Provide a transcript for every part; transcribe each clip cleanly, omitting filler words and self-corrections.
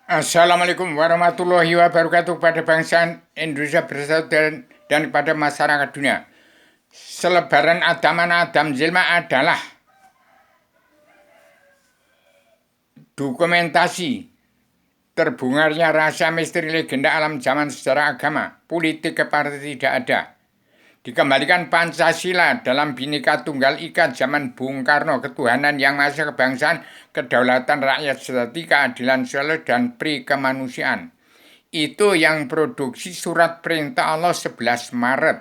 Assalamualaikum warahmatullahi wabarakatuh pada bangsa Indonesia bersatu dan kepada masyarakat dunia. Selebaran Adam Adam Zilma adalah dokumentasi terbongkarnya rahasia misteri legenda alam zaman sejarah agama, politik kepartai tidak ada. Dikembalikan Pancasila dalam Bhinneka Tunggal Ika zaman Bung Karno, ketuhanan yang maha esa, kebangsaan, kedaulatan rakyat sejati, keadilan sosial dan pri kemanusiaan. Itu yang produksi surat perintah Allah 11 Maret.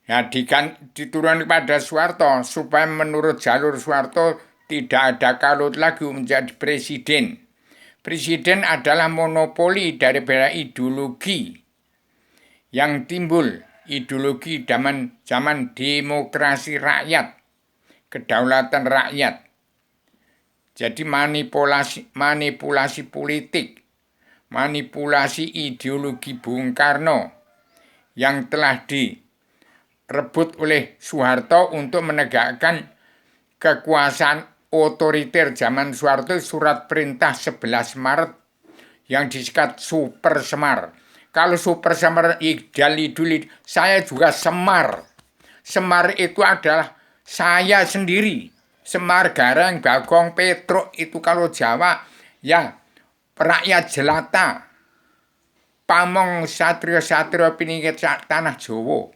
Ya, diturunkan kepada Soeharto supaya menurut jalur Soeharto tidak ada kalut lagi menjadi presiden. Presiden adalah monopoli dari ideologi yang timbul, ideologi zaman demokrasi rakyat, kedaulatan rakyat. Jadi manipulasi politik, manipulasi ideologi Bung Karno yang telah direbut oleh Soeharto untuk menegakkan kekuasaan otoriter zaman Soeharto. Surat perintah 11 Maret yang disikat Super Semar. Kalau Super Semar idul saya juga Semar. Semar itu adalah saya sendiri. Semar Gareng Bagong Petruk itu kalau Jawa ya rakyat jelata. Pamong satrio-satrio piningit tanah Jawa.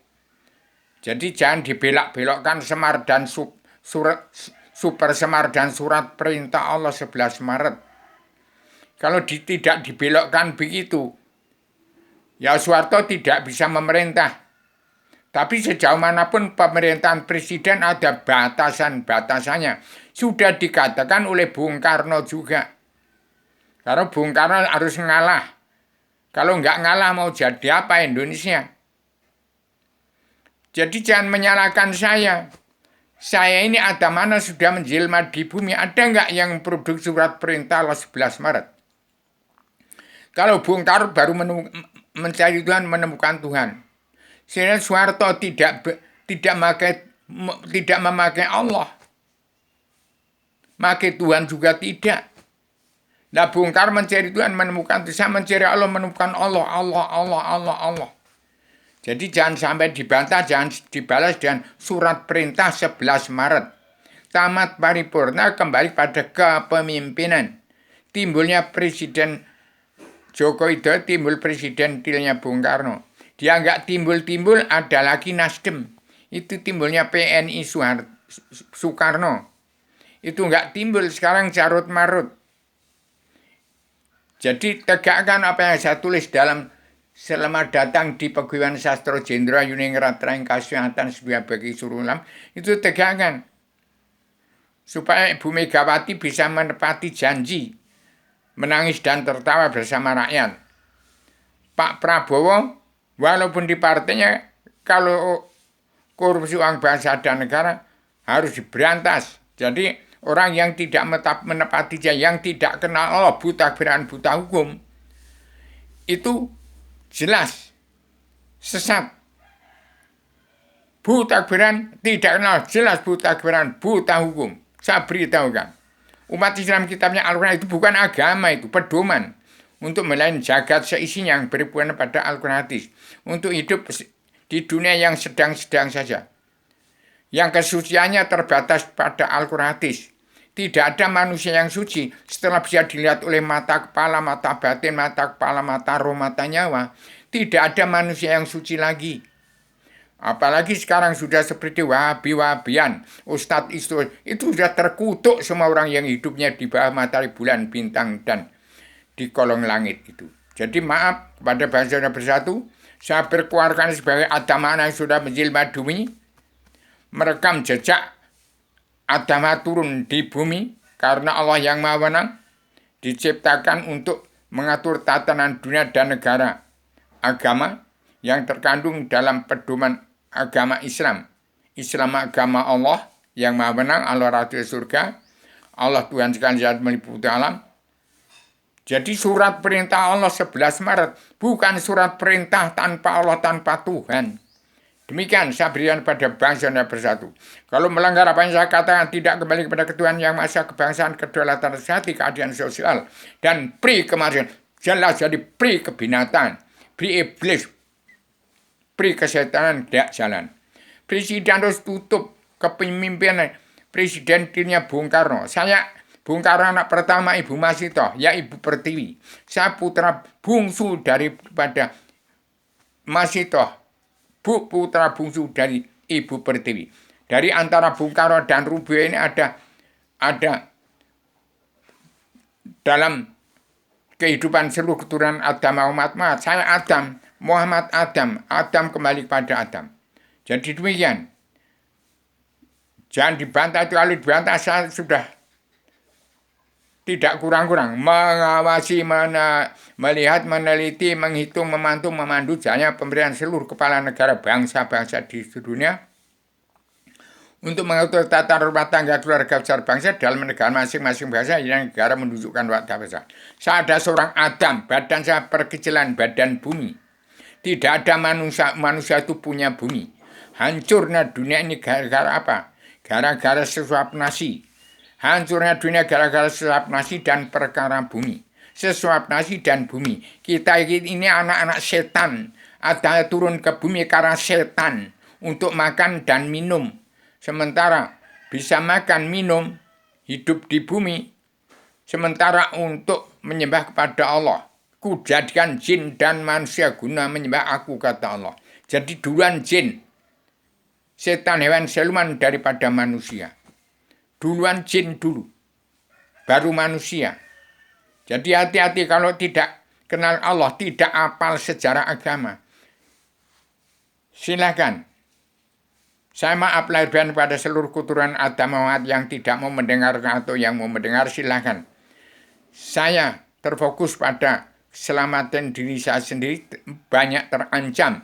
Jadi jangan dibelak-belokkan Semar dan Super Semar dan surat perintah Allah 11 Maret. Kalau tidak dibelokkan begitu, ya Soeharto tidak bisa memerintah. Tapi sejauh manapun pemerintahan presiden ada batasan-batasannya. Sudah dikatakan oleh Bung Karno juga. Karena Bung Karno harus ngalah. Kalau nggak ngalah mau jadi apa Indonesia? Jadi jangan menyalahkan saya. Saya ini ada mana sudah menjelma di bumi. Ada nggak yang produksi surat perintah 11 Maret? Kalau Bung Karno baru mencari Tuhan, menemukan Tuhan. Sehingga Soeharto tidak memakai Allah. Memakai Tuhan juga tidak. Nah Bung Karno mencari Tuhan, menemukan Tuhan. Saya mencari Allah, menemukan Allah. Jadi jangan sampai dibantah, jangan dibalas dengan surat perintah 11 Maret. Tamat paripurna kembali pada kepemimpinan. Timbulnya Presiden Joko Widodo, timbul Presiden tilnya Bung Karno. Dia nggak timbul-timbul, ada lagi Nasdem. Itu timbulnya PNI Soekarno. Itu nggak timbul, sekarang carut marut. Jadi tegakkan apa yang saya tulis dalam selamat datang di Peguyuban Sastro Jenderal Yuningrat Raing Kasihatan sebuah bagi surulam. Itu tegakkan. Supaya Ibu Megawati bisa menepati janji. Menangis dan tertawa bersama rakyat. Pak Prabowo walaupun di partainya kalau korupsi uang bangsa dan negara harus diberantas. Jadi orang yang tidak menepati janji, yang tidak kenal Allah, buta pikiran, buta hukum, itu jelas sesat. Buta pikiran, tidak kenal, jelas buta pikiran, buta hukum. Saya beritahukan. Umat Islam kitabnya Al-Quran itu bukan agama, itu pedoman untuk melayani jagat seisinya yang berhubungan pada Al-Quran hadis. Untuk hidup di dunia yang sedang-sedang saja. Yang kesuciannya terbatas pada Al-Quran hadis. Tidak ada manusia yang suci setelah bisa dilihat oleh mata kepala, mata batin, mata kepala, mata roh, mata nyawa. Tidak ada manusia yang suci lagi. Apalagi sekarang sudah seperti Wahabian, Ustadz itu sudah terkutuk semua orang yang hidupnya di bawah matahari, bulan, bintang, dan di kolong langit itu. Jadi maaf kepada bangsa yang bersatu, saya berkeluarkan sebagai agama yang sudah menjelma bumi, merekam jejak agama turun di bumi, karena Allah yang maha menang, diciptakan untuk mengatur tatanan dunia dan negara agama yang terkandung dalam pedoman agama Islam. Islam agama Allah yang maha menang, Allah Rasul surga, Allah Tuhan sekalian zat meliputi alam. Jadi surat perintah Allah 11 Maret bukan surat perintah tanpa Allah, tanpa Tuhan. Demikian saya berikan pada bangsa Indonesia bersatu. Kalau melanggar apa yang saya katakan, tidak kembali kepada ketuhanan yang maha kebangsaan, kedaulatan hati, keadilan sosial, dan pri kemanusiaan, jelas jadi pri kebinatan, pri iblis, pri kesetanan tidak jalan. Presiden harus tutup kepemimpinan Presiden dirinya Bung Karno. Saya Bung Karno anak pertama Ibu Masito, ya Ibu Pertiwi. Saya putra bungsu daripada Masito, putra bungsu dari Ibu Pertiwi. Dari antara Bung Karno dan Rubio ini ada dalam kehidupan seluruh keturunan Adam Muhammad. Saya Adam, Muhammad Adam kembali kepada Adam. Jadi demikian. Jangan dibantah, itu kalau dibantah saya sudah tidak kurang-kurang mengawasi, melihat, meneliti, menghitung, memantu, memandu jaya pemberian seluruh kepala negara bangsa-bangsa di dunia untuk mengatur tata rumah tangga keluarga besar bangsa dalam negara masing-masing bangsa yang negara menunjukkan watak besar. Saya ada seorang Adam, badan saya perkecilan badan bumi. Tidak ada manusia itu punya bumi. Hancurnya dunia ini gara-gara apa? Gara-gara sesuap nasi. Hancurnya dunia gara-gara sesuap nasi dan perkara bumi. Sesuap nasi dan bumi. Kita ini anak-anak setan. Ada turun ke bumi karena setan. Untuk makan dan minum. Sementara bisa makan, minum, hidup di bumi. Sementara untuk menyembah kepada Allah. Kujadikan jin dan manusia guna menyembah aku, kata Allah. Jadi duluan jin. Setan hewan siluman daripada manusia. Duluan jin dulu, baru manusia. Jadi hati-hati kalau tidak kenal Allah, tidak apal sejarah agama. Silakan. Saya maaf lahir batin pada seluruh keturunan Adam Muhammad yang tidak mau mendengar atau yang mau mendengar, silakan. Saya terfokus pada keselamatan diri saya sendiri, banyak terancam.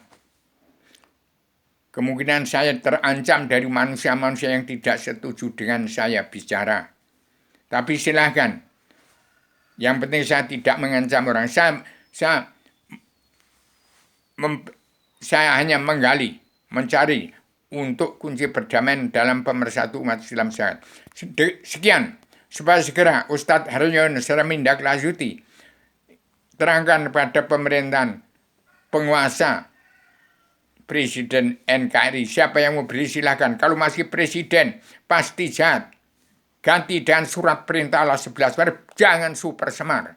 Kemungkinan saya terancam dari manusia-manusia yang tidak setuju dengan saya bicara. Tapi silahkan. Yang penting saya tidak mengancam orang. Saya hanya menggali, mencari untuk kunci perdamaian dalam pemersatu umat Islam saya. Sekian. Supaya segera Ustadz Haryono secara menindaklanjuti terangkan pada pemerintahan penguasa Presiden NKRI, siapa yang mau beri silakan. Kalau masih presiden, pasti jahat. Ganti dengan surat perintah Allah 11 Maret, jangan super semar.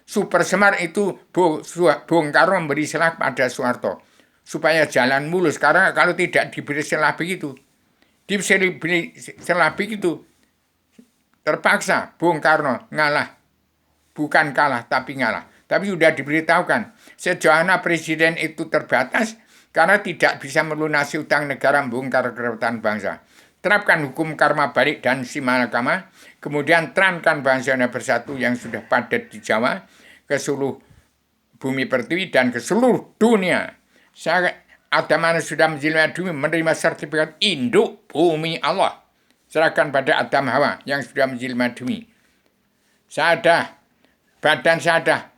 Super semar itu Bung Karno memberi selah pada Soeharto. Supaya jalan mulus, karena kalau tidak diberi selah begitu, terpaksa Bung Karno ngalah. Bukan kalah, tapi ngalah. Tapi sudah diberitahukan, sejauh mana presiden itu terbatas, karena tidak bisa melunasi utang negara membongkar kerebutan bangsa. Terapkan hukum karma balik dan simalakama. Kemudian terangkan bangsa Indonesia bersatu yang sudah padat di Jawa, ke seluruh bumi pertiwi dan ke seluruh dunia. Adam sudah menjelma bumi, menerima sertifikat induk bumi Allah. Serahkan pada Adam Hawa yang sudah menjelma bumi. Badan saya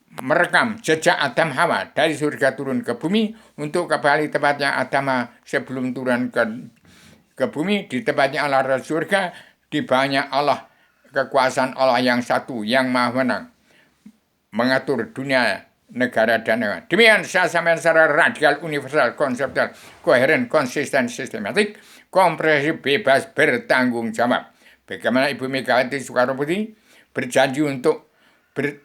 merekam jejak Adam Hawa dari surga turun ke bumi untuk kembali tempatnya Adam sebelum turun ke bumi, di tempatnya Allah surga, di bawahnya Allah, kekuasaan Allah yang satu, yang maha menang, mengatur dunia, negara, dan hewan. Demikian saya sampaikan secara radikal, universal, konseptual, koheren, konsisten, sistematik, komprehensif, bebas, bertanggung jawab. Bagaimana Ibu Megawati Soekarno Putri berjanji untuk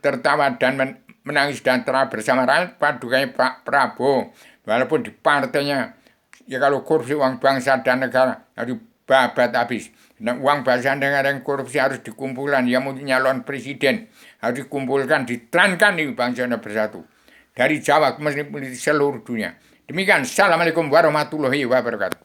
tertawa dan menangis dan tertawa bersama rakyat, padukannya Pak Prabowo, walaupun di partainya, ya kalau korupsi uang bangsa dan negara harus babat habis. Nah, uang bangsa dan negara yang korupsi harus dikumpulkan, yang mau nyalon presiden harus dikumpulkan, diterankan di bangsa Indonesia bersatu. Dari Jawa ke seluruh dunia. Demikian, Assalamualaikum warahmatullahi wabarakatuh.